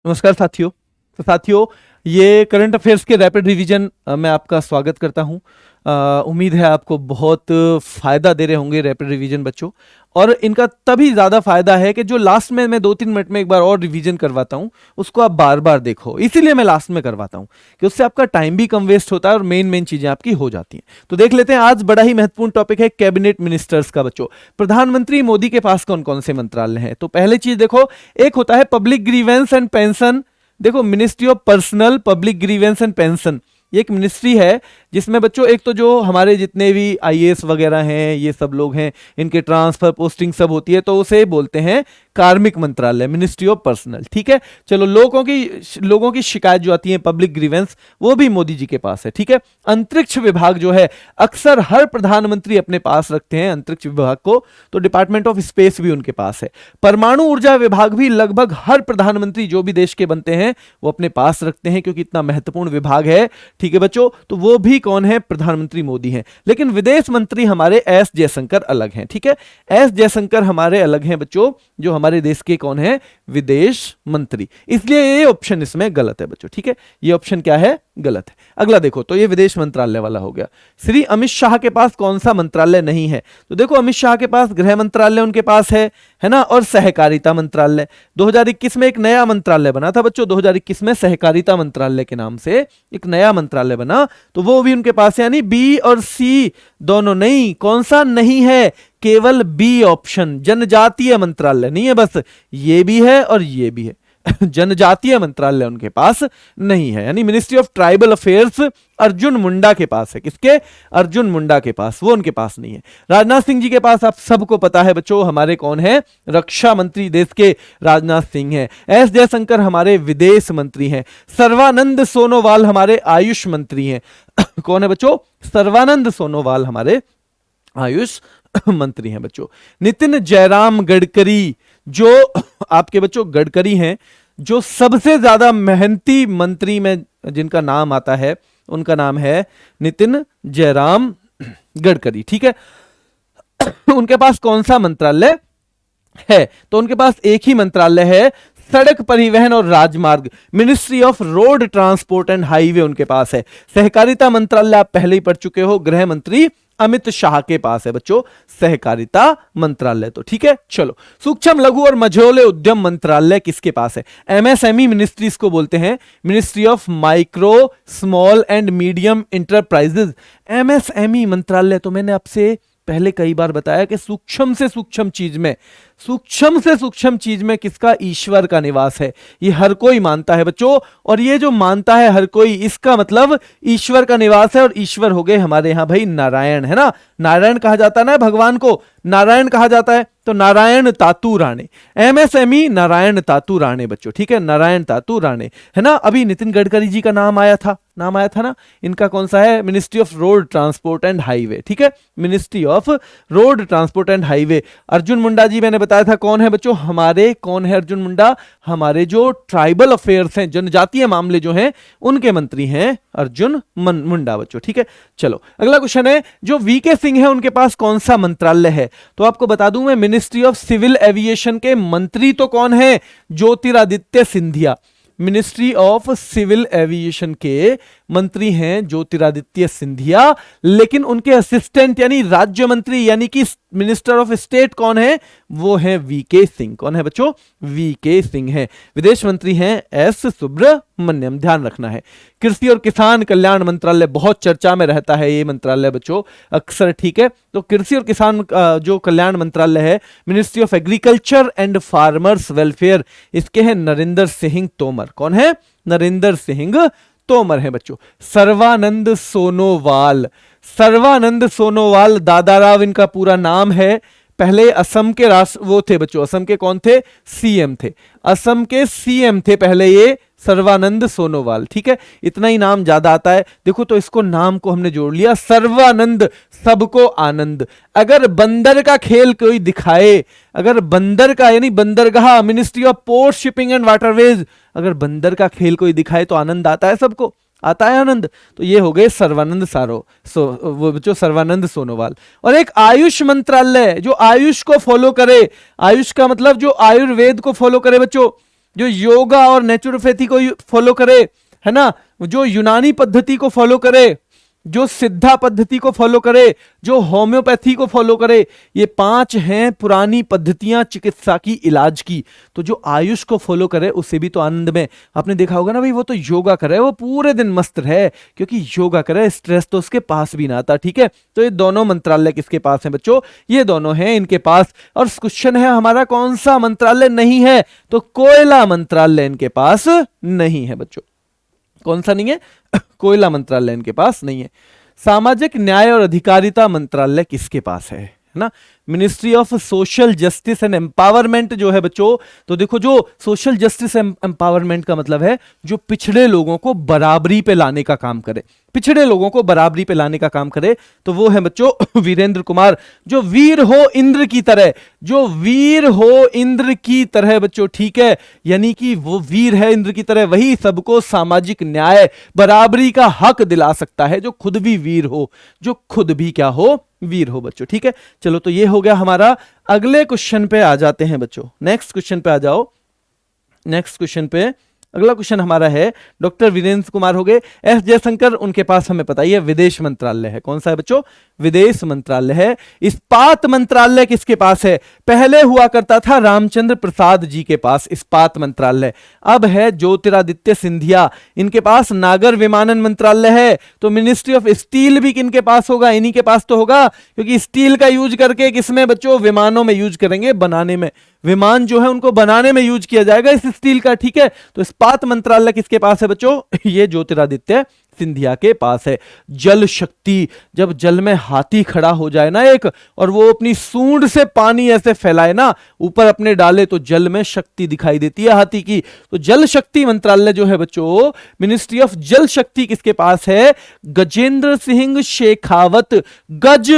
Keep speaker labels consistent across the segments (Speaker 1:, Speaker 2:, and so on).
Speaker 1: नमस्कार साथियों। तो साथियों, ये करंट अफेयर्स के रैपिड रिवीजन में आपका स्वागत करता हूं। उम्मीद है आपको बहुत फायदा दे रहे होंगे रैपिड रिवीजन बच्चों। और इनका तभी ज्यादा फायदा है कि जो लास्ट में मैं 2-3 मिनट में एक बार और रिवीजन करवाता हूं, उसको आप बार बार देखो। इसीलिए मैं लास्ट में करवाता हूं कि उससे आपका टाइम भी कम वेस्ट होता है और मेन चीजें आपकी हो जाती हैं। तो देख लेते हैं, आज बड़ा ही महत्वपूर्ण टॉपिक है कैबिनेट मिनिस्टर्स का बच्चों। प्रधानमंत्री मोदी के पास कौन कौन से मंत्रालय हैं? तो पहले चीज देखो, एक होता है पब्लिक ग्रीवेंस एंड पेंशन। देखो, ministry of personnel public grievance and pension, ये एक मिनिस्ट्री है जिसमें बच्चों एक तो जो हमारे जितने भी आईएएस वगैरह हैं, ये सब लोग हैं, इनके ट्रांसफर पोस्टिंग सब होती है, तो उसे बोलते हैं कार्मिक मंत्रालय, मिनिस्ट्री ऑफ पर्सनल। ठीक है, चलो, लोगों की शिकायत जो आती है, पब्लिक ग्रीवेंस, वो भी मोदी जी के पास है। ठीक है, अंतरिक्ष विभाग जो है अक्सर हर प्रधानमंत्री अपने पास रखते हैं अंतरिक्ष विभाग को, तो डिपार्टमेंट ऑफ स्पेस भी उनके पास है। परमाणु ऊर्जा विभाग भी लगभग हर प्रधानमंत्री जो भी देश के बनते हैं वो अपने पास रखते हैं, क्योंकि इतना महत्वपूर्ण विभाग है। ठीक है बच्चों, तो वो भी कौन है? प्रधानमंत्री मोदी हैं। लेकिन विदेश मंत्री हमारे एस जयशंकर अलग हैं। ठीक है, एस जयशंकर हमारे अलग हैं बच्चों, जो हमारे देश के कौन है? विदेश मंत्री। इसलिए ये ऑप्शन इसमें गलत है बच्चों। ठीक है, ये ऑप्शन क्या है? गलत है। अगला देखो, तो ये विदेश मंत्रालय वाला हो गया। श्री अमित शाह के पास कौन सा मंत्रालय नहीं है? तो देखो, अमित शाह के पास गृह मंत्रालय उनके पास है ना, और सहकारिता मंत्रालय। 2021 में एक नया मंत्रालय बना था बच्चों, 2021 में सहकारिता मंत्रालय के नाम से एक नया मंत्रालय बना, तो वो भी उनके पास है। यानी बी और सी दोनों नहीं। कौन सा नहीं है? केवल बी ऑप्शन, जनजातीय मंत्रालय नहीं है, बस ये भी है और ये भी है। जनजातीय मंत्रालय उनके पास नहीं है। यानी ministry of tribal affairs Arjun Munda के पास है। किसके? अर्जुन मुंडा के पास, वो उनके पास नहीं है। राजनाथ सिंह जी के पास आप सबको पता है बच्चों, हमारे कौन है? रक्षा मंत्री देश के राजनाथ सिंह हैं। एस जयशंकर हमारे विदेश मंत्री हैं। सर्वानंद सोनोवाल हमारे आयुष मंत्री हैं। कौन है बच्चों? सर्वानंद सोनोवाल हमारे आयुष मंत्री हैं बच्चों। नितिन जयराम गडकरी, जो आपके बच्चों गडकरी हैं, जो सबसे ज्यादा मेहनती मंत्री में जिनका नाम आता है, उनका नाम है नितिन जयराम गडकरी। ठीक है, उनके पास कौन सा मंत्रालय है? तो उनके पास एक ही मंत्रालय है, सड़क परिवहन और राजमार्ग, ministry of road transport and highway उनके पास है। सहकारिता मंत्रालय आप पहले ही पढ़ चुके हो, गृह मंत्री अमित शाह के पास है बच्चों सहकारिता मंत्रालय। तो ठीक है, चलो, सूक्ष्म लघु और मझोले उद्यम मंत्रालय किसके पास है? एमएसएमई मिनिस्ट्री इसको बोलते हैं, ministry of micro small and medium enterprises. MSME मंत्रालय, तो मैंने आपसे पहले कई बार बताया कि सूक्ष्म से सूक्ष्म चीज में किसका? ईश्वर का निवास है। ये हर कोई मानता है बच्चों, और ये जो मानता है हर कोई, इसका मतलब ईश्वर का निवास है। और ईश्वर हो गए हमारे यहां भाई नारायण, है ना। नारायण कहा जाता है ना, भगवान को नारायण कहा जाता है, तो नारायण तातू राणे, एमएसएमई नारायण तातू राणे बच्चों। ठीक है, नारायण तातू राणे, है ना। अभी नितिन गडकरी जी का नाम आया था ना। इनका कौन सा है? Ministry of road transport and highway. ठीक है, ministry of road transport and highway. Arjun Munda ji मैंने बताया था कौन है बच्चों हमारे, कौन है अर्जुन मुंडा? हमारे जो ट्राइबल अफेयर्स हैं, जनजातीय मामले जो हैं, उनके मंत्री हैं अर्जुन मुंडा बच्चों। ठीक है, चलो, अगला क्वेश्चन है, जो वीके सिंह है उनके पास कौन सा मंत्रालय है? तो आपको बता दूं मैं, मिनिस्ट्री ऑफ सिविल एविएशन के मंत्री तो कौन है? Jyotiraditya Scindia. Ministry of civil aviation के मंत्री हैं ज्योतिरादित्य सिंधिया, लेकिन उनके असिस्टेंट यानी राज्य मंत्री यानी कि मिनिस्टर ऑफ स्टेट कौन है? वो है वीके सिंह। कौन है बच्चों? वीके सिंह है। विदेश मंत्री हैं एस सुब्रमण्यम, ध्यान रखना है। कृषि और किसान कल्याण मंत्रालय बहुत चर्चा में रहता है ये मंत्रालय बच्चों अक्सर। ठीक है, तो कृषि और किसान जो कल्याण मंत्रालय है, ministry of agriculture and farmers welfare, इसके हैं नरेंद्र सिंह तोमर। कौन है? नरेंद्र सिंह तोमर है बच्चों। सर्वानंद सोनोवाल दादाराव इनका पूरा नाम है। पहले असम के वो थे बच्चों, असम के कौन थे? सीएम थे। असम के सीएम थे पहले ये सर्वानंद सोनोवाल। ठीक है, इतना ही नाम ज्यादा आता है। देखो, तो इसको नाम को हमने जोड़ लिया, सर्वानंद, सबको आनंद। अगर बंदर का खेल कोई दिखाए, अगर बंदर का यानी बंदरगाह, ministry of port shipping and waterways, अगर बंदर का खेल कोई दिखाए तो आनंद आता है, सबको आता है आनंद। तो ये हो गए सर्वानंद वो बच्चों सर्वानंद सोनोवाल। और एक आयुष मंत्रालय जो आयुष को फॉलो करे, आयुष का मतलब जो आयुर्वेद को फॉलो करे बच्चों, जो योगा और नेचुरोपैथी को फॉलो करे, है ना, जो यूनानी पद्धति को फॉलो करे, जो सिद्धा पद्धति को फॉलो करे, जो होम्योपैथी को फॉलो करे, ये 5 हैं पुरानी पद्धतियां चिकित्सा की, इलाज की। तो जो आयुष को फॉलो करे उससे भी तो आनंद में, आपने देखा होगा ना भाई, वो तो योगा करे, वो पूरे दिन मस्त रहे, क्योंकि योगा करे, स्ट्रेस तो उसके पास भी ना आता। ठीक है, तो ये दोनों मंत्रालय किसके पास है बच्चों? ये दोनों हैं इनके पास। और क्वेश्चन है हमारा, कौन सा मंत्रालय नहीं है? तो कोयला मंत्रालय इनके पास नहीं है बच्चों। कौन सा नहीं है? कोयला मंत्रालय इनके पास नहीं है। सामाजिक न्याय और अधिकारिता मंत्रालय किसके पास है ना? Ministry of social justice and empowerment जो है बच्चों, तो देखो, जो सोशल जस्टिस एंड एम्पावरमेंट का मतलब है जो पिछड़े लोगों को बराबरी पे लाने का काम करे, पिछड़े लोगों को बराबरी पे लाने का काम करे, तो वो है बच्चों वीरेंद्र कुमार। जो वीर हो इंद्र की तरह, जो वीर हो इंद्र की तरह बच्चों, ठीक है, यानी कि वो वीर है इंद्र की तरह, वही सबको सामाजिक न्याय, बराबरी का हक दिला सकता है, जो खुद भी वीर हो, जो खुद भी क्या हो? वीर हो बच्चों। ठीक है, चलो, तो ये हो गया हमारा। अगले क्वेश्चन पे आ जाते हैं बच्चों, नेक्स्ट क्वेश्चन पे आ जाओ। नेक्स्ट क्वेश्चन पे, अगला क्वेश्चन हमारा है, डॉक्टर वीरेंद्र कुमार हो गए। एस जयशंकर, उनके पास हमें पता ही है विदेश मंत्रालय है। कौन सा है बच्चों? विदेश मंत्रालय है। इस्पात मंत्रालय किसके पास है? पहले हुआ करता था रामचंद्र प्रसाद जी के पास इस्पात मंत्रालय, अब है ज्योतिरादित्य सिंधिया, इनके पास नागर विमानन मंत्रालय है। तो मिनिस्ट्री ऑफ स्टील भी किनके पास होगा? इन्हीं के पास तो होगा, क्योंकि स्टील का यूज करके किसमें बच्चों? विमानों में यूज करेंगे, बनाने में, विमान जो है उनको बनाने में यूज किया जाएगा इस स्टील का। ठीक है, तो इस्पात मंत्रालय किसके पास है बच्चों? ये ज्योतिरादित्य सिंधिया के पास है। जल शक्ति, जब जल में हाथी खड़ा हो जाए ना एक, और वो अपनी सूंड से पानी ऐसे फैलाए ना, ऊपर अपने डाले, तो जल में शक्ति दिखाई देती है हाथी की। तो जल शक्ति मंत्रालय जो है बच्चों, मिनिस्ट्री ऑफ जल शक्ति किसके पास है? गजेंद्र सिंह शेखावत। गज,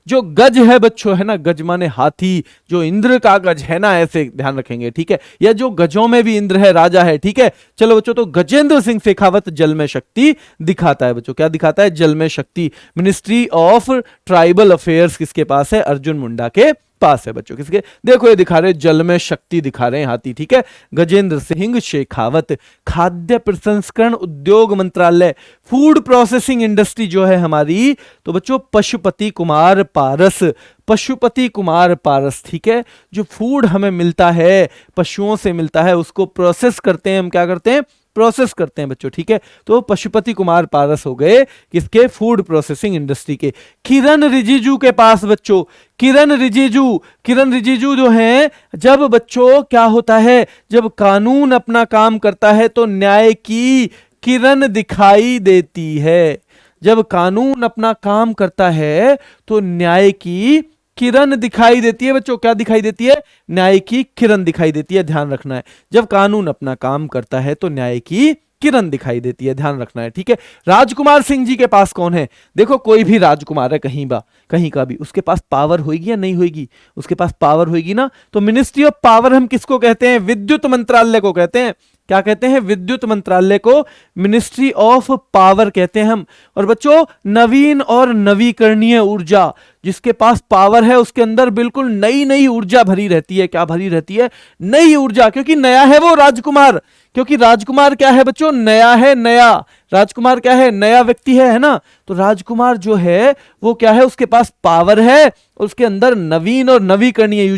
Speaker 1: जो गज है बच्चों, है ना, गज माने हाथी, जो इंद्र का गज है ना, ऐसे ध्यान रखेंगे। ठीक है, या जो गजों में भी इंद्र है, राजा है। ठीक है, चलो बच्चों, तो गजेंद्र सिंह शेखावत जल में शक्ति दिखाता है बच्चों। क्या दिखाता है? जल में शक्ति। मिनिस्ट्री ऑफ ट्राइबल अफेयर्स किसके पास है? अर्जुन मुंडा के पास है बच्चों। किसके? देखो, ये दिखा रहे, जल में शक्ति दिखा रहे हैं हाथी। ठीक है, गजेंद्र सिंह शेखावत। खाद्य प्रसंस्करण उद्योग मंत्रालय, फूड प्रोसेसिंग इंडस्ट्री जो है हमारी, तो बच्चों पशुपति कुमार पारस, पशुपति कुमार पारस। ठीक है, जो फूड हमें मिलता है, पशुओं से मिलता है, उसको प्रोसेस करते हैं हम, क्या करते हैं? प्रोसेस करते हैं बच्चों। ठीक है, तो पशुपति कुमार पारस हो गए किसके? फूड प्रोसेसिंग इंडस्ट्री के। किरण रिजिजू के पास बच्चों, किरण रिजिजू जो है, जब बच्चों क्या होता है, जब कानून अपना काम करता है तो न्याय की किरण दिखाई देती है। जब कानून अपना काम करता है तो न्याय की किरण दिखाई देती है बच्चों। क्या दिखाई देती है? न्याय की किरण दिखाई देती है, ध्यान रखना है। जब कानून अपना काम करता है तो न्याय की किरण दिखाई देती है, ध्यान रखना है। ठीक है, राजकुमार सिंह जी के पास कौन है? देखो, कोई भी राजकुमार है कहीं का भी, उसके पास पावर होगी या नहीं होगी? उसके पास पावर होगी ना। तो मिनिस्ट्री ऑफ पावर हम किसको कहते हैं? विद्युत मंत्रालय को कहते हैं। क्या कहते हैं? विद्युत मंत्रालय को मिनिस्ट्री ऑफ पावर कहते हैं हम। और बच्चों, नवीन और नवीकरणीय ऊर्जा, जिसके पास पावर है उसके अंदर बिल्कुल नई नई ऊर्जा भरी रहती है। क्या भरी रहती है? नई ऊर्जा, क्योंकि नया है वो राजकुमार। क्योंकि राजकुमार क्या है बच्चों? नया है, नया। राजकुमार क्या है? नया व्यक्ति है ना। तो राजकुमार जो है वो क्या है? उसके पास पावर है, उसके अंदर नवीन और नवीकरणीय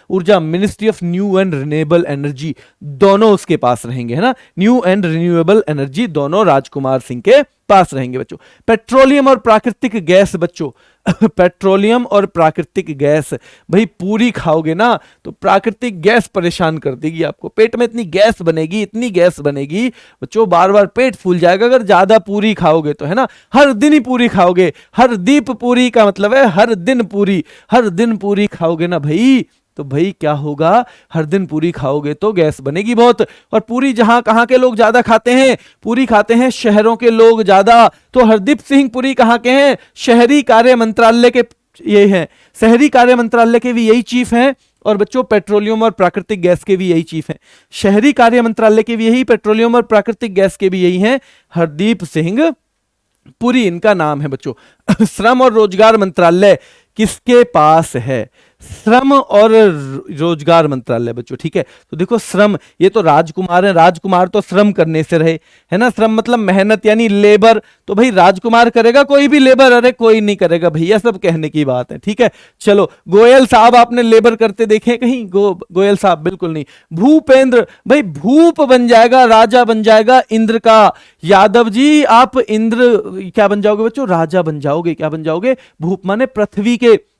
Speaker 1: ऊर्जा, ministry of new and renewable energy, दोनों उसके पास रहेंगे, है ना। न्यू एंड रिन्यूएबल एनर्जी दोनों राजकुमार सिंह के पास रहेंगे बच्चों। पेट्रोलियम और प्राकृतिक गैस बच्चों, पेट्रोलियम और प्राकृतिक गैस, भाई पूरी खाओगे ना तो प्राकृतिक गैस परेशान कर देगी आपको। पेट में इतनी गैस बनेगी बच्चों, बार बार पेट फूल जाएगा अगर ज्यादा पूरी खाओगे तो, है ना। हर दिन ही पूरी खाओगे, हर दीप पूरी का मतलब है हर दिन पूरी खाओगे ना भाई, तो भाई क्या होगा? हर दिन पूरी खाओगे तो गैस बनेगी बहुत। और पूरी कहाँ के लोग ज्यादा खाते हैं? पूरी खाते हैं शहरों के लोग ज्यादा। तो हरदीप सिंह पुरी कहाँ के हैं? शहरी कार्य मंत्रालय के ये हैं, शहरी कार्य मंत्रालय के भी यही चीफ हैं। और बच्चों, पेट्रोलियम और प्राकृतिक गैस के भी यही चीफ हैं। शहरी कार्य मंत्रालय के भी यही, पेट्रोलियम और प्राकृतिक गैस के भी यही हैं, हरदीप सिंह पुरी इनका नाम है बच्चों। श्रम और रोजगार मंत्रालय किसके पास है? श्रम और रोजगार मंत्रालय बच्चों, ठीक है। तो देखो श्रम, ये तो राजकुमार है, राजकुमार तो श्रम करने से रहे, है ना। श्रम मतलब मेहनत यानी लेबर, तो भाई राजकुमार करेगा, कोई भी लेबर, अरे कोई नहीं करेगा भैया, सब कहने की बात है, ठीक है। चलो, गोयल साहब आपने लेबर करते देखे कहीं? गोयल साहब बिल्कुल नहीं। भूपेंद्र, भाई भूप बन जाएगा, राजा बन जाएगा इंद्र का। यादव जी आप इंद्र क्या बन जाओगे बच्चों? राजा बन जाओगे। क्या बन जाओगे? भूप माने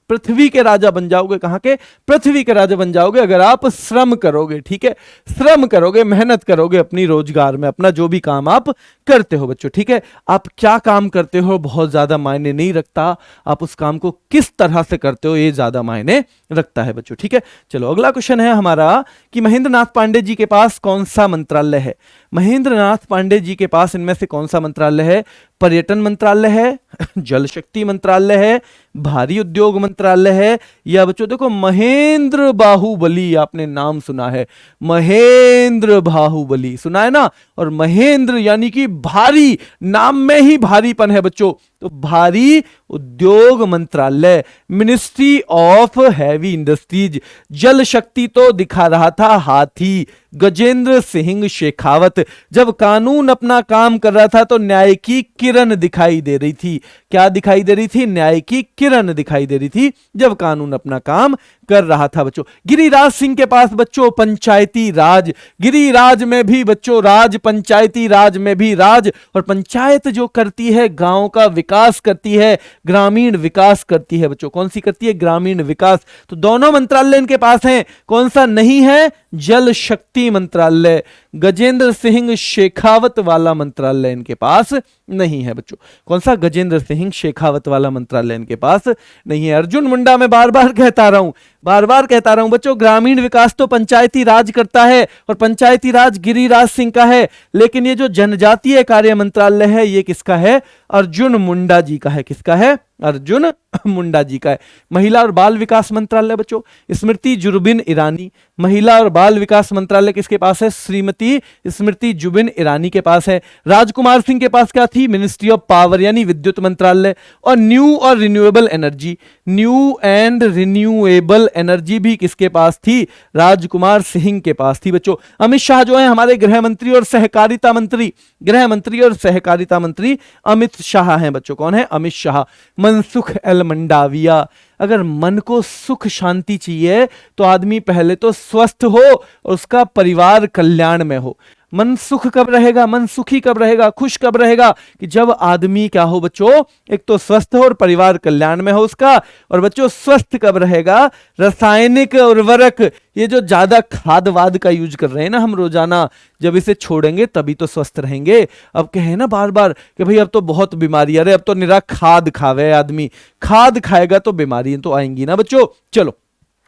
Speaker 1: पृथ्वी के राजा बन जाओगे। कहां के? पृथ्वी के राजा बन जाओगे अगर आप श्रम करोगे, ठीक है। श्रम करोगे, मेहनत करोगे अपनी रोजगार में, अपना जो भी काम आप करते हो बच्चों, ठीक है। आप क्या काम करते हो बहुत ज्यादा मायने नहीं रखता, आप उस काम को किस तरह से करते हो ये ज्यादा मायने रखता है बच्चों, ठीक है। चलो अगला क्वेश्चन है हमारा कि महेंद्र नाथ पांडे जी के पास कौन सा मंत्रालय है? महेंद्र नाथ पांडे जी के पास इनमें से कौन सा मंत्रालय है? पर्यटन मंत्रालय है, जल शक्ति मंत्रालय है, भारी उद्योग मंत्रालय है, या बच्चों देखो महेंद्र बाहुबली, आपने नाम सुना है, महेंद्र बाहुबली सुना है ना। और महेंद्र यानी कि भारी, नाम में ही भारीपन है बच्चों, तो भारी उद्योग मंत्रालय, मिनिस्ट्री ऑफ हैवी इंडस्ट्रीज। जल शक्ति तो दिखा रहा था हाथी, गजेंद्र सिंह शेखावत। जब कानून अपना काम कर रहा था तो न्याय की किरण दिखाई दे रही थी। क्या दिखाई दे रही थी? न्याय की किरण दिखाई दे रही थी जब कानून अपना काम कर रहा था बच्चों। गिरिराज सिंह के पास बच्चों पंचायती राज, गिरिराज में भी बच्चों राज, पंचायती राज में भी राज। और पंचायत जो करती है गांव का विकास करती है, ग्रामीण विकास करती है बच्चों। कौन सी करती है? ग्रामीण विकास। तो दोनों मंत्रालय इनके पास हैं। कौन सा नहीं है? जल शक्ति मंत्रालय, गजेंद्र सिंह शेखावत वाला मंत्रालय इनके पास नहीं है बच्चों। कौन सा? गजेंद्र सिंह शेखावत वाला मंत्रालय इनके पास नहीं है। अर्जुन मुंडा मैं बार बार कहता रहा हूं बच्चों, ग्रामीण विकास तो पंचायती राज करता है और पंचायती राज गिरिराज सिंह का है, लेकिन ये जो जनजातीय कार्य मंत्रालय है ये किसका है? अर्जुन मुंडा जी का है। किसका है? अर्जुन मुंडा जी का है। महिला और बाल विकास मंत्रालय बच्चों, स्मृति जुबिन ईरानी। महिला और बाल विकास मंत्रालय किसके पास है? श्रीमती स्मृति जुबिन ईरानी के पास है। राजकुमार सिंह के पास क्या थी? मिनिस्ट्री ऑफ पावर यानी विद्युत मंत्रालय। और न्यू और renewable energy, new and renewable energy भी किसके पास थी? राजकुमार सिंह के पास थी बच्चों। अमित शाह जो है हमारे गृह मंत्री और सहकारिता मंत्री, गृह मंत्री और सहकारिता मंत्री अमित शाह हैं बच्चों। कौन है? अमित शाह। मनसुख एल मंडाविया, अगर मन को सुख शांति चाहिए तो आदमी पहले तो स्वस्थ हो और उसका परिवार कल्याण में हो। मन सुख कब रहेगा, मन सुखी कब रहेगा, खुश कब रहेगा? कि जब आदमी क्या हो बच्चों? एक तो स्वस्थ हो और परिवार कल्याण में हो उसका। और बच्चों स्वस्थ कब रहेगा? रासायनिक उर्वरक, ये जो ज्यादा खाद वाद का यूज कर रहे हैं ना हम रोजाना, जब इसे छोड़ेंगे तभी तो स्वस्थ रहेंगे। अब कहे ना बार बार कि भाई अब तो बहुत बीमारी, अरे अब तो निरा खाद खावे आदमी, खाद खाएगा तो बीमारी तो आएंगी ना बच्चों। चलो,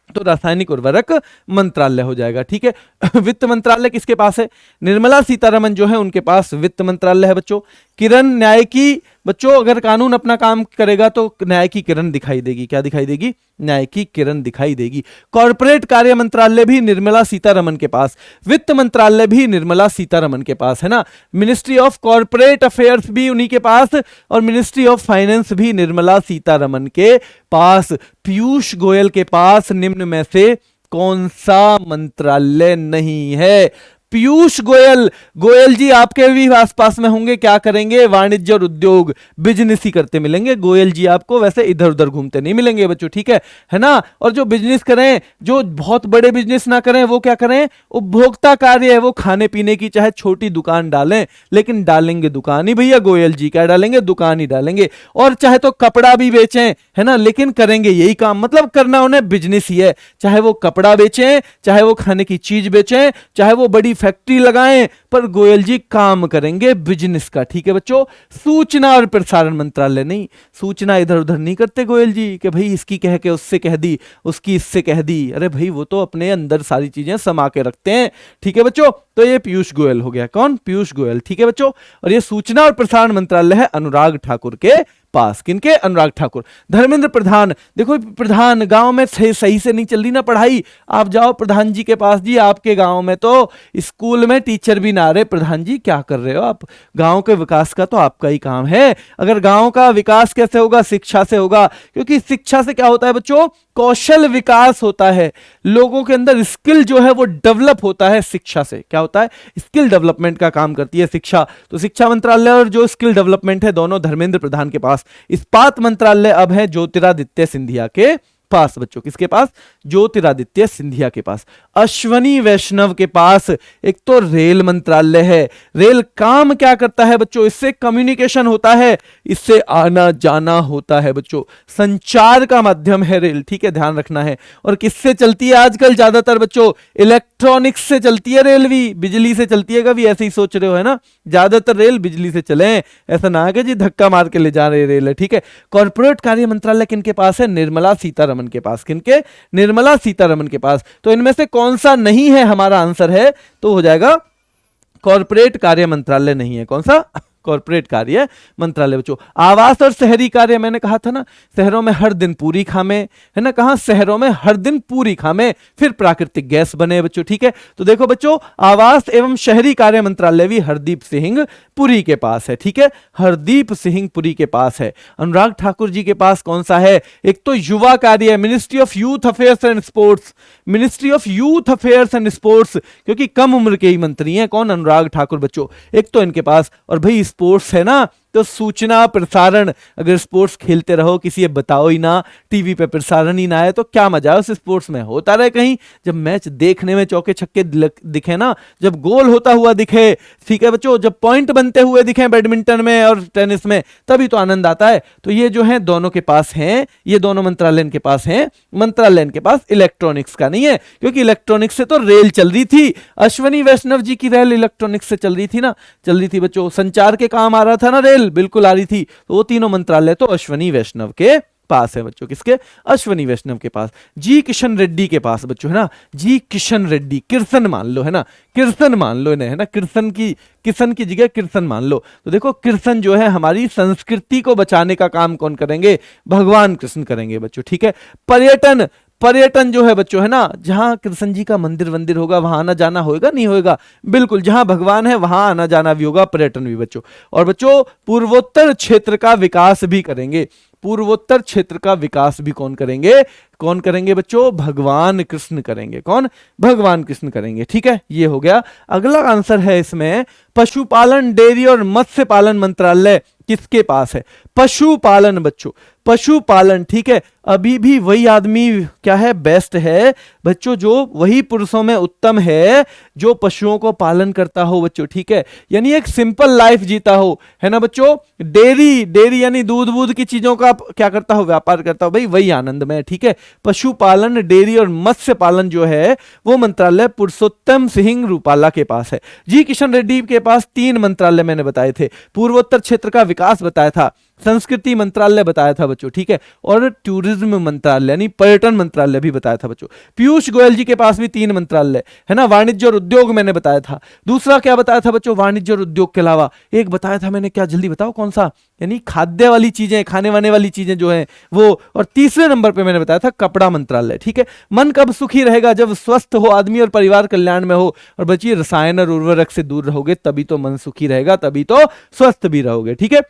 Speaker 1: तो रासायनिक उर्वरक मंत्रालय हो जाएगा, ठीक है। वित्त मंत्रालय किसके पास है? निर्मला सीतारमण जो है उनके पास वित्त मंत्रालय है बच्चों। किरण न्याय की, बच्चों अगर कानून अपना काम करेगा तो न्याय की किरण दिखाई देगी। क्या दिखाई देगी? न्याय की किरण दिखाई देगी। कॉर्पोरेट कार्य मंत्रालय भी निर्मला सीतारमण के पास, वित्त मंत्रालय भी निर्मला सीतारमण के पास, है ना। मिनिस्ट्री ऑफ कॉर्पोरेट अफेयर्स भी उन्हीं के पास और मिनिस्ट्री ऑफ फाइनेंस भी निर्मला सीतारमण के पास। पीयूष गोयल के पास निम्न में से कौन सा मंत्रालय नहीं है? पीयूष गोयल, गोयल जी आपके भी आसपास में होंगे, क्या करेंगे? वाणिज्य और उद्योग, बिजनेस ही करते मिलेंगे गोयल जी आपको, वैसे इधर उधर घूमते नहीं मिलेंगे बच्चों, ठीक है ना। और जो बिजनेस करें, जो बहुत बड़े बिजनेस ना करें, वो क्या करें? उपभोक्ता कार्य है, वो खाने पीने की चाहे छोटी दुकान डालें, लेकिन डालेंगे दुकान ही भैया गोयल जी, क्या डालेंगे? दुकान ही डालेंगे। और चाहे तो कपड़ा भी बेचें, है ना, लेकिन करेंगे यही काम, मतलब करना उन्हें बिजनेस ही है। चाहे वो कपड़ा बेचें, चाहे वो खाने की चीज बेचें, चाहे वो बड़ी फैक्ट्री लगाएं, पर गोयल जी काम करेंगे बिजनेस का, ठीक है बच्चों। सूचना और प्रसारण मंत्रालय नहीं, सूचना इधर उधर नहीं करते गोयल जी कि भाई इसकी कह के उससे कह दी, उसकी इससे कह दी, अरे भाई वो तो अपने अंदर सारी चीजें समा के रखते हैं, ठीक है बच्चों। तो ये पीयूष गोयल हो गया। कौन? पीयूष गोयल, ठीक है बच्चों। और ये सूचना और प्रसारण मंत्रालय है अनुराग ठाकुर के पास। किनके? अनुराग ठाकुर। धर्मेंद्र प्रधान, देखो प्रधान, गांव में सही से नहीं चल रही ना पढ़ाई, आप जाओ प्रधान जी के पास जी, आपके गांव में तो स्कूल में टीचर भी ना रहे, प्रधान जी क्या कर रहे हो आप? गांव के विकास का तो आपका ही काम है। अगर गांव का विकास कैसे होगा? शिक्षा से होगा, क्योंकि शिक्षा से क्या होता है बच्चों? कौशल विकास होता है, लोगों के अंदर स्किल जो है वो डेवलप होता है शिक्षा से। क्या होता है? स्किल डेवलपमेंट का काम करती है शिक्षा। तो शिक्षा मंत्रालय और जो स्किल डेवलपमेंट है दोनों धर्मेंद्र प्रधान के पास। इस्पात मंत्रालय अब है ज्योतिरादित्य सिंधिया के पास बच्चों। किसके पास? ज्योतिरादित्य सिंधिया के पास। अश्वनी वैष्णव के पास एक तो रेल मंत्रालय है। रेल काम क्या करता है बच्चों? इससे कम्युनिकेशन होता है, इससे आना जाना होता है बच्चों, संचार का माध्यम है रेल, ठीक है, ध्यान रखना है। और किससे चलती है आजकल ज्यादातर बच्चों? इलेक्ट्रॉनिक्स से चलती है रेल भी, बिजली से चलती है। कभी ऐसे ही सोच रहे हो है ना, ज्यादातर रेल बिजली से चले, ऐसा ना कि जी धक्का मार के ले जा रहे रेल है, ठीक है। कॉर्पोरेट कार्य मंत्रालय किनके पास है? निर्मला सीतारमण के पास। किनके? निर्मला सीतारमण के पास। तो इनमें से कौन सा नहीं है? हमारा आंसर है तो हो जाएगा कॉर्पोरेट कार्य मंत्रालय नहीं है। कौन सा? कॉर्पोरेट कार्य मंत्रालय बच्चों। आवास और शहरी कार्य, मैंने कहा था ना, शहरों में हर दिन पूरी खामे, है ना, कहा शहरों में हर दिन पूरी खामे फिर प्राकृतिक गैस बने बच्चों, ठीक है। तो देखो बच्चों, आवास एवं शहरी कार्य मंत्रालय भी हरदीप सिंह पुरी के पास है, ठीक है, हरदीप सिंह पुरी के पास है। अनुराग ठाकुर जी के पास कौन सा है? एक तो युवा कार्य, ministry of youth affairs and sports, ministry of youth affairs and sports, क्योंकि कम उम्र के ही मंत्री हैं। कौन? अनुराग ठाकुर बच्चों, एक तो इनके पास। और भाई स्पोर्ट्स है ना, तो सूचना प्रसारण, अगर स्पोर्ट्स खेलते रहो, किसी ये बताओ ही ना, टीवी पे प्रसारण ही ना आए तो क्या मजा है उस स्पोर्ट्स में? होता रहे कहीं, जब मैच देखने में चौके छक्के दिखे ना, जब गोल होता हुआ दिखे, ठीक है बच्चों, जब पॉइंट बनते हुए दिखे बैडमिंटन में और टेनिस में, तभी तो आनंद आता है। तो ये जो है दोनों के पास हैं, ये दोनों मंत्रालय इनके पास हैं। मंत्रालय इनके पास इलेक्ट्रॉनिक्स का नहीं है, क्योंकि इलेक्ट्रॉनिक्स से तो रेल चल रही थी। अश्वनी वैष्णव जी की रेल इलेक्ट्रॉनिक्स से चल रही थी ना, चल रही थी बच्चों, संचार के काम आ रहा था ना रेल, बिल्कुल आ रही थी। तो वो तीनों मंत्रालय तो अश्वनी वैष्णव के पास है बच्चों। किसके? अश्वनी वैष्णव के पास। जी किशन रेड्डी के पास बच्चों, है ना, जी किशन रेड्डी, किर्सन मान लो, है ना, किर्सन मान लो इन्हें, है ना, किशन की जगह किर्सन मान लो। तो देखो किर्सन जो है हमारी संस्कृति को बचाने का काम कौन करेंगे? भगवान कृष्ण करेंगे बच्चों, ठीक है। पर्यटन जो है बच्चों, है ना, जहां कृष्ण जी का मंदिर होगा वहां आना जाना होगा, नहीं होगा? बिल्कुल, जहां भगवान है वहां आना जाना भी होगा, पर्यटन भी बच्चों। और बच्चों पूर्वोत्तर क्षेत्र का विकास भी करेंगे। पूर्वोत्तर क्षेत्र का विकास भी कौन करेंगे? कौन करेंगे बच्चों? भगवान कृष्ण करेंगे। कौन? भगवान कृष्ण करेंगे, ठीक है। ये हो गया। अगला आंसर है इसमें पशुपालन, डेयरी और मत्स्य पालन मंत्रालय किसके पास है? पशुपालन बच्चों, पशुपालन, ठीक है। अभी भी वही आदमी क्या है? बेस्ट है बच्चों, जो वही पुरुषों में उत्तम है जो पशुओं को पालन करता हो बच्चों, ठीक है, यानी एक सिंपल लाइफ जीता हो, है ना बच्चों। डेयरी यानी दूध वूध की चीजों का क्या करता हो? व्यापार करता हो, भाई वही आनंद में, ठीक है। पशुपालन, डेयरी और मत्स्य पालन जो है वो मंत्रालय पुरुषोत्तम सिंह रूपाला के पास है। जी किशन रेड्डी के पास 3 मंत्रालय मैंने बताए थे। पूर्वोत्तर क्षेत्र का विकास बताया था, संस्कृति मंत्रालय बताया था बच्चों, ठीक है, और टूरिज्म मंत्रालय यानी पर्यटन मंत्रालय भी बताया था बच्चों। पीयूष गोयल जी के पास भी 3 मंत्रालय, है ना। वाणिज्य और उद्योग मैंने बताया था। दूसरा क्या बताया था बच्चों? वाणिज्य और उद्योग के अलावा एक बताया था मैंने, क्या जल्दी बताओ कौन सा? यानी खाद्य वाली चीजें, खाने वाने वाली चीजें जो है वो। और तीसरे नंबर पे मैंने बताया था कपड़ा मंत्रालय, ठीक है। मन कब सुखी रहेगा? जब स्वस्थ हो आदमी और परिवार कल्याण में हो। और बच्चिए रसायन और उर्वरक से दूर रहोगे तभी तो मन सुखी रहेगा, तभी तो स्वस्थ भी रहोगे, ठीक है।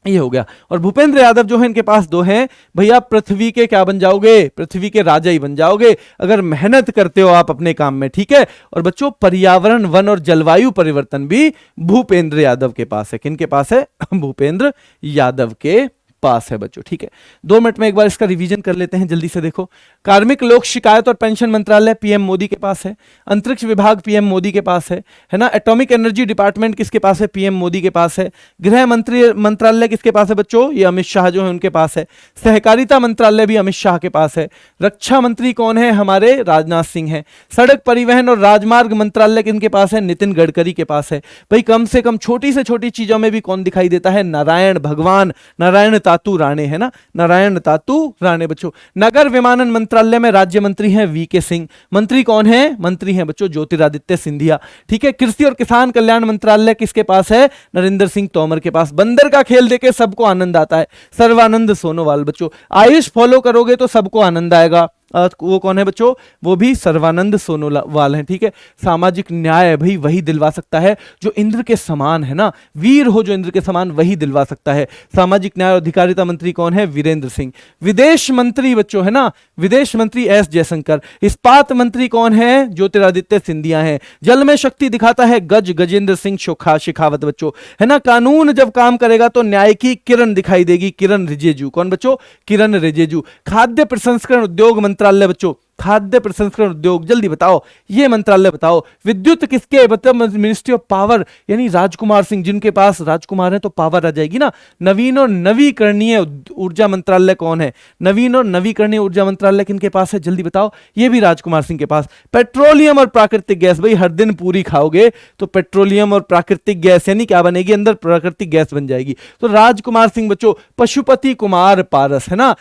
Speaker 1: ये हो गया। और भूपेंद्र यादव जो है इनके पास 2 हैं। भैया पृथ्वी के क्या बन जाओगे? पृथ्वी के राजा ही बन जाओगे अगर मेहनत करते हो आप अपने काम में, ठीक है। और बच्चों पर्यावरण, वन और जलवायु परिवर्तन भी भूपेंद्र यादव के पास है। किनके पास है? भूपेंद्र यादव के पास है बच्चों, ठीक है। 2 मिनट में एक बार इसका रिवीजन कर लेते हैं जल्दी से। देखो, कार्मिक लोक शिकायत और पेंशन मंत्रालय पीएम मोदी के पास है। अंतरिक्ष विभाग पीएम मोदी के पास है ना। एटॉमिक एनर्जी डिपार्टमेंट किसके पास है? पीएम मोदी के पास है। गृह मंत्रालय किसके पास है बच्चों? ये अमित शाह जो है उनके पास है। सहकारिता मंत्रालय भी अमित शाह के पास है। रक्षा मंत्री कौन है? हमारे राजनाथ सिंह है। सड़क परिवहन और राजमार्ग मंत्रालय किनके पास है? नितिन गडकरी के पास है। भाई कम से कम छोटी से छोटी चीजों में भी कौन दिखाई देता है? नारायण भगवान, नारायण तातू राणे, है ना, नारायण तातू राणे बच्चों। नगर विमानन मंत्रालय में राज्य मंत्री हैं वीके सिंह। मंत्री कौन है? मंत्री हैं बच्चों ज्योतिरादित्य सिंधिया, ठीक है। कृषि और किसान कल्याण मंत्रालय किसके पास है? नरेंद्र सिंह तोमर के पास। बंदर का खेल देके सबको आनंद आता है, सर्वानंद सोनोवाल बच्चों। आयुष फॉलो करोगे तो सबको आनंद आएगा, वो कौन है बच्चों? वो भी सर्वानंद सोनोवाल हैं, ठीक है। सामाजिक न्याय भाई वही दिलवा सकता है जो इंद्र के समान है ना, वीर हो जो इंद्र के समान, वही दिलवा सकता है। सामाजिक न्याय और अधिकारिता मंत्री कौन है? वीरेंद्र सिंह। विदेश मंत्री बच्चों है ना, विदेश मंत्री एस जयशंकर। इस्पात मंत्री कौन है? ज्योतिरादित्य सिंधिया है। जल में शक्ति दिखाता है गजेंद्र सिंह शेखावत बच्चों, है ना। कानून जब काम करेगा तो न्याय की किरण दिखाई देगी, किरण रिजिजू। कौन बच्चों? किरण रिजिजू। खाद्य प्रसंस्करण उद्योग मंत्रालय बच्चों, खाद्य प्रसंस्करण उद्योग, जल्दी बताओ ये मंत्रालय बताओ। विद्युत किसके? मतलब मिनिस्ट्री ऑफ पावर, यानी राजकुमार सिंह, जिनके पास राजकुमार है तो पावर आ जाएगी ना। नवीन और नवीकरणीय ऊर्जा मंत्रालय कौन है? नवीन और नवीकरणीय ऊर्जा मंत्रालय किनके पास है? जल्दी बताओ। ये भी राजकुमार सिंह के पास। पेट्रोलियम और प्राकृतिक गैस, भाई हर दिन पूरी खाओगे तो पेट्रोलियम और प्राकृतिक गैस यानी क्या बनेगी? अंदर प्राकृतिक गैस बन जाएगी, तो राजकुमार सिंह बच्चों। पशुपति कुमार पारस, है ना।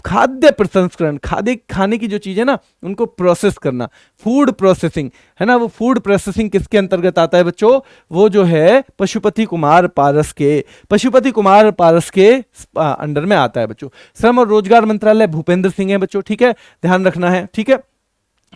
Speaker 1: खाद्य प्रसंस्करण, खाने की जो चीज है ना उनको प्रोसेस करना, फूड प्रोसेसिंग, है ना। वो फूड प्रोसेसिंग किसके अंतर्गत आता है बच्चों? वो जो है पशुपति कुमार पारस के अंडर में आता है बच्चों। श्रम और रोजगार मंत्रालय भूपेंद्र सिंह है बच्चों, ठीक है, ध्यान रखना है, ठीक है।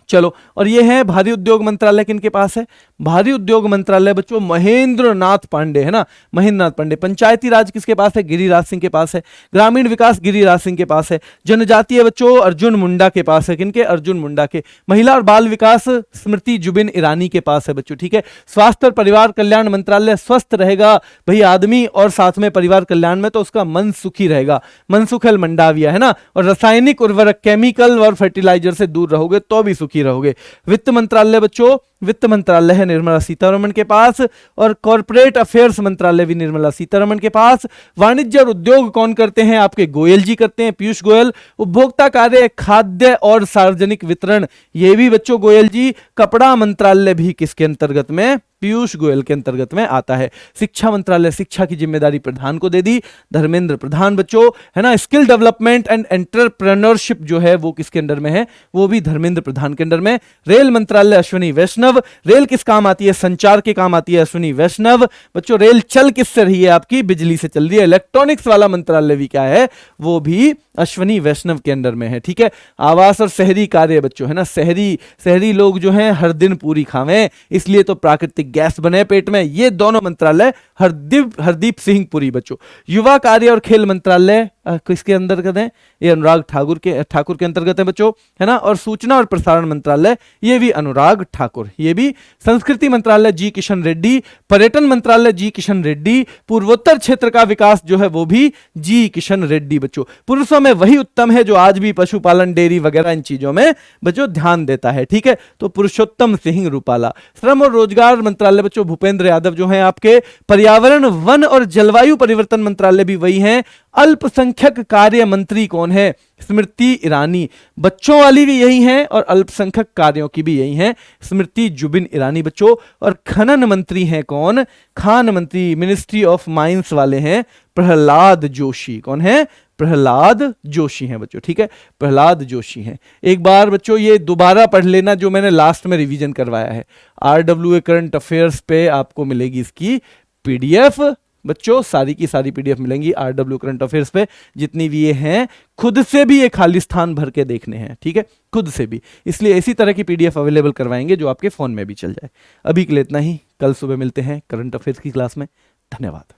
Speaker 1: चलो, और ये है भारी उद्योग मंत्रालय किनके पास है? भारी उद्योग मंत्रालय बच्चों महेंद्र नाथ पांडे, है ना, महेंद्र नाथ पांडे। पंचायती राज किसके पास है? गिरिराज सिंह के पास है। ग्रामीण विकास गिरिराज सिंह के पास है। जनजातीय बच्चों अर्जुन मुंडा के पास है। किनके? अर्जुन मुंडा के। महिला और बाल विकास स्मृति जुबिन ईरानी के पास है बच्चों, ठीक है। स्वास्थ्य और परिवार कल्याण मंत्रालय, स्वस्थ रहेगा भाई आदमी और साथ में परिवार कल्याण में तो उसका मन सुखी रहेगा, मनसुख एल मंडाविया, है ना। और रासायनिक उर्वरक, केमिकल और फर्टिलाइजर से दूर रहोगे तो भी सुखी रहोगे। वित्त मंत्रालय बच्चों, वित्त मंत्रालय है निर्मला सीतारमण के पास। और कॉर्पोरेट अफेयर्स मंत्रालय भी निर्मला सीतारमण के पास। वाणिज्य और उद्योग कौन करते हैं? आपके गोयल जी करते हैं, पीयूष गोयल। उपभोक्ता कार्य, खाद्य और सार्वजनिक वितरण, ये भी बच्चों गोयल जी। कपड़ा मंत्रालय भी किसके अंतर्गत में? पीयूष गोयल के अंतर्गत में आता है। शिक्षा मंत्रालय, शिक्षा की जिम्मेदारी प्रधान को दे दी, धर्मेंद्र प्रधान बच्चों, है ना। स्किल डेवलपमेंट एंड एंटरप्रेन्योरशिप जो है वो किसके अंडर में है? वो भी धर्मेंद्र प्रधान के अंडर में। रेल मंत्रालय अश्विनी वैष्णव। रेल किस काम आती है? संचार के काम आती है अश्विनी वैष्णव बच्चों। रेल चल किससे रही है? आपकी बिजली से चल रही है। इलेक्ट्रॉनिक्स वाला मंत्रालय भी क्या है? वो भी अश्विनी वैष्णव के अंडर में है, ठीक है। आवास और शहरी कार्य बच्चों, है ना, शहरी लोग जो हैं हर दिन पूरी खावें इसलिए तो प्राकृतिक गैस बने पेट में, ये दोनों मंत्रालय हरदीप सिंह पुरी बच्चों। युवा कार्य और खेल मंत्रालय किसके अंतर्गत है? ये अनुराग ठाकुर के अंतर्गत है बच्चों, है ना। और सूचना और प्रसारण मंत्रालय, ये भी अनुराग ठाकुर। ये भी संस्कृति मंत्रालय जी किशन रेड्डी। पर्यटन मंत्रालय जी किशन रेड्डी। पूर्वोत्तर क्षेत्र का विकास जो है वो भी जी किशन रेड्डी बच्चों। पुरुषों में वही उत्तम है जो आज भी पशुपालन, डेयरी वगैरह इन चीजों में बच्चों ध्यान देता है, ठीक है। तो पुरुषोत्तम सिंह रूपाला। श्रम और रोजगार मंत्रालय बच्चों भूपेंद्र यादव जो है आपके। पर्यावरण, वन और जलवायु परिवर्तन मंत्रालय भी वही है। अल्पसंख्यक कार्य मंत्री कौन है? स्मृति ईरानी। बच्चों वाली भी यही है और अल्पसंख्यक कार्यों की भी यही है, स्मृति जुबिन ईरानी बच्चों। और खनन मंत्री हैं कौन? खान मंत्री, मिनिस्ट्री ऑफ माइंस वाले हैं प्रहलाद जोशी। कौन है? प्रहलाद जोशी हैं बच्चों, ठीक है, प्रहलाद जोशी हैं। एक बार बच्चों ये दोबारा पढ़ लेना जो मैंने लास्ट में रिवीजन करवाया है। आरडब्ल्यूए करंट अफेयर्स पे आपको मिलेगी इसकी पीडीएफ बच्चों, सारी की सारी पीडीएफ मिलेंगी आरडब्ल्यू करंट अफेयर्स पे, जितनी भी ये हैं। खुद से भी ये खाली स्थान भर के देखने हैं, ठीक है, खुद से भी। इसलिए इसी तरह की पीडीएफ अवेलेबल करवाएंगे जो आपके फोन में भी चल जाए। अभी के लिए इतना ही, कल सुबह मिलते हैं करंट अफेयर्स की क्लास में। धन्यवाद।